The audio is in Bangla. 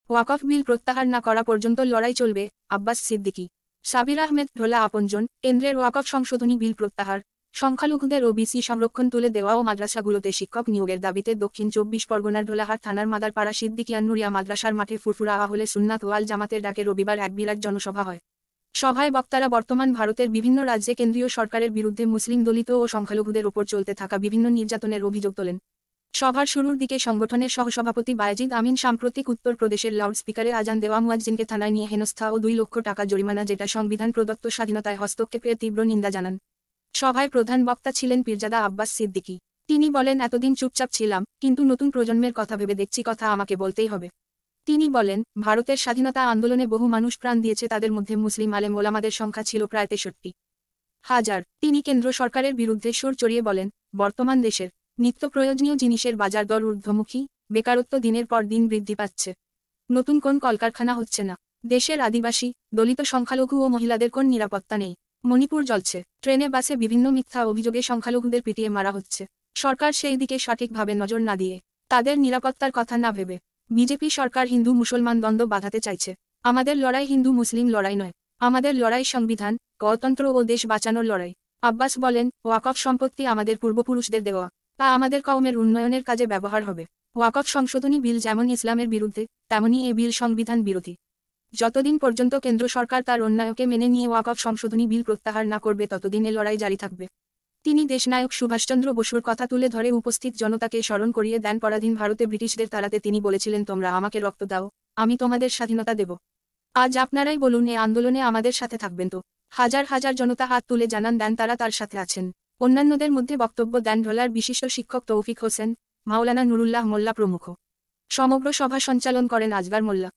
ওয়াকফ বিল প্রত্যাহার না করা পর্যন্ত লড়াই চলবে, আব্বাস সিদ্দিকী। সাবির আহমেদ ঢোলা আপনজন। কেন্দ্রের ওয়াকফ সংশোধনী বিল প্রত্যাহার, সংখ্যালঘুদের ওবিসি সংরক্ষণ তুলে দেওয়া ও মাদ্রাসাগুলোতে শিক্ষক নিয়োগের দাবিতে দক্ষিণ 24 পরগনার ঢোলাহাট থানার মাদারপাড়া সিদ্দিকিয়া নুরিয়া মাদ্রাসার মাঠে ফুরফুরা আহলে সুন্নাত ওয়াল জামাতের ডাকে রবিবার এক বিরাট জনসভা হয়। সভায় বক্তারা বর্তমান ভারতের বিভিন্ন রাজ্যে কেন্দ্রীয় সরকারের বিরুদ্ধে মুসলিম দলিত ও সংখ্যালঘুদের ওপর চলতে থাকা বিভিন্ন নির্যাতনের অভিযোগ তোলেন। সভার শুরুর দিকে সংগঠনের সহসভাপতি বায়েজিদ আমিন সাম্প্রতিক উত্তরপ্রদেশের লাউডস্পিকারে আজান দেওয়া মুয়াজ্জিনকে থানায় নিয়ে হেনস্থা ও 2 লক্ষ টাকা জরিমানা যেটা সংবিধান প্রদত্ত স্বাধীনতায় হস্তক্ষেপের তীব্র নিন্দা জানান। সভায় প্রধান বক্তা ছিলেন পীরজাদা আব্বাস সিদ্দিকী। তিনি বলেন, এতদিন চুপচাপ ছিলাম, কিন্তু নতুন প্রজন্মের কথা ভেবে দেখছি, কথা আমাকে বলতেই হবে। তিনি বলেন, ভারতের স্বাধীনতা আন্দোলনে বহু মানুষ প্রাণ দিয়েছে, তাদের মধ্যে মুসলিম আলেম ওলামাদের সংখ্যা ছিল প্রায় 63,000। তিনি কেন্দ্র সরকারের বিরুদ্ধে সুর চড়িয়ে বলেন, বর্তমান দেশের নিত্য প্রয়োজনীয় জিনিসের বাজার দর ঊর্ধ্বমুখী, বেকারত্ব দিনের পর দিন বৃদ্ধি পাচ্ছে, নতুন কোন কলকারখানা হচ্ছে না, দেশের আদিবাসী, দলিত, সংখ্যালঘু ও মহিলাদের কোন নিরাপত্তা নেই, মণিপুর জ্বলছে, ট্রেনে বাসে বিভিন্ন মিথ্যা অভিযোগে সংখ্যালঘুদের পিটিয়ে মারা হচ্ছে। সরকার সেই দিকে সঠিকভাবে নজর না দিয়ে, তাদের নিরাপত্তার কথা না ভেবে বিজেপি সরকার হিন্দু মুসলমান দ্বন্দ্ব বাঁধাতে চাইছে। আমাদের লড়াই হিন্দু মুসলিম লড়াই নয়, আমাদের লড়াই সংবিধান, গণতন্ত্র ও দেশ বাঁচানোর লড়াই। আব্বাস বলেন, ওয়াকফ সম্পত্তি আমাদের পূর্বপুরুষদের দেওয়া, তা আমাদের কওমের উন্নয়নের কাজে ব্যবহার হবে। ওয়াকফ সংশোধনী বিল যেমন ইসলামের বিরুদ্ধে, তেমনি এ বিল সংবিধান বিরোধী। যতদিন পর্যন্ত কেন্দ্র সরকার তার অন্যায়কে মেনে নিয়ে ওয়াকফ সংশোধনী বিল প্রত্যাহার না করবে, ততদিন এ লড়াই জারি থাকবে। তিনি দেশনায়ক সুভাষচন্দ্র বসুর কথা তুলে ধরে উপস্থিত জনতাকে স্মরণ করিয়ে দেন, পরাধীন ভারতে ব্রিটিশদের তাড়াতে তিনি বলেছিলেন, তোমরা আমাকে রক্ত দাও, আমি তোমাদের স্বাধীনতা দেব। আজ আপনারাই বলুন, এ আন্দোলনে আমাদের সাথে থাকবেন তো? হাজার হাজার জনতা হাত তুলে জানান দেন তারা তার সাথে আছেন। অন্যান্যদের মধ্যে বক্তব্য দেন ঢোলার বিশিষ্ট শিক্ষক তৌফিক হোসেন, মাওলানা নুরুল্লাহ মোল্লা প্রমুখ। সমগ্র সভা সঞ্চালন করেন আজগার মোল্লা।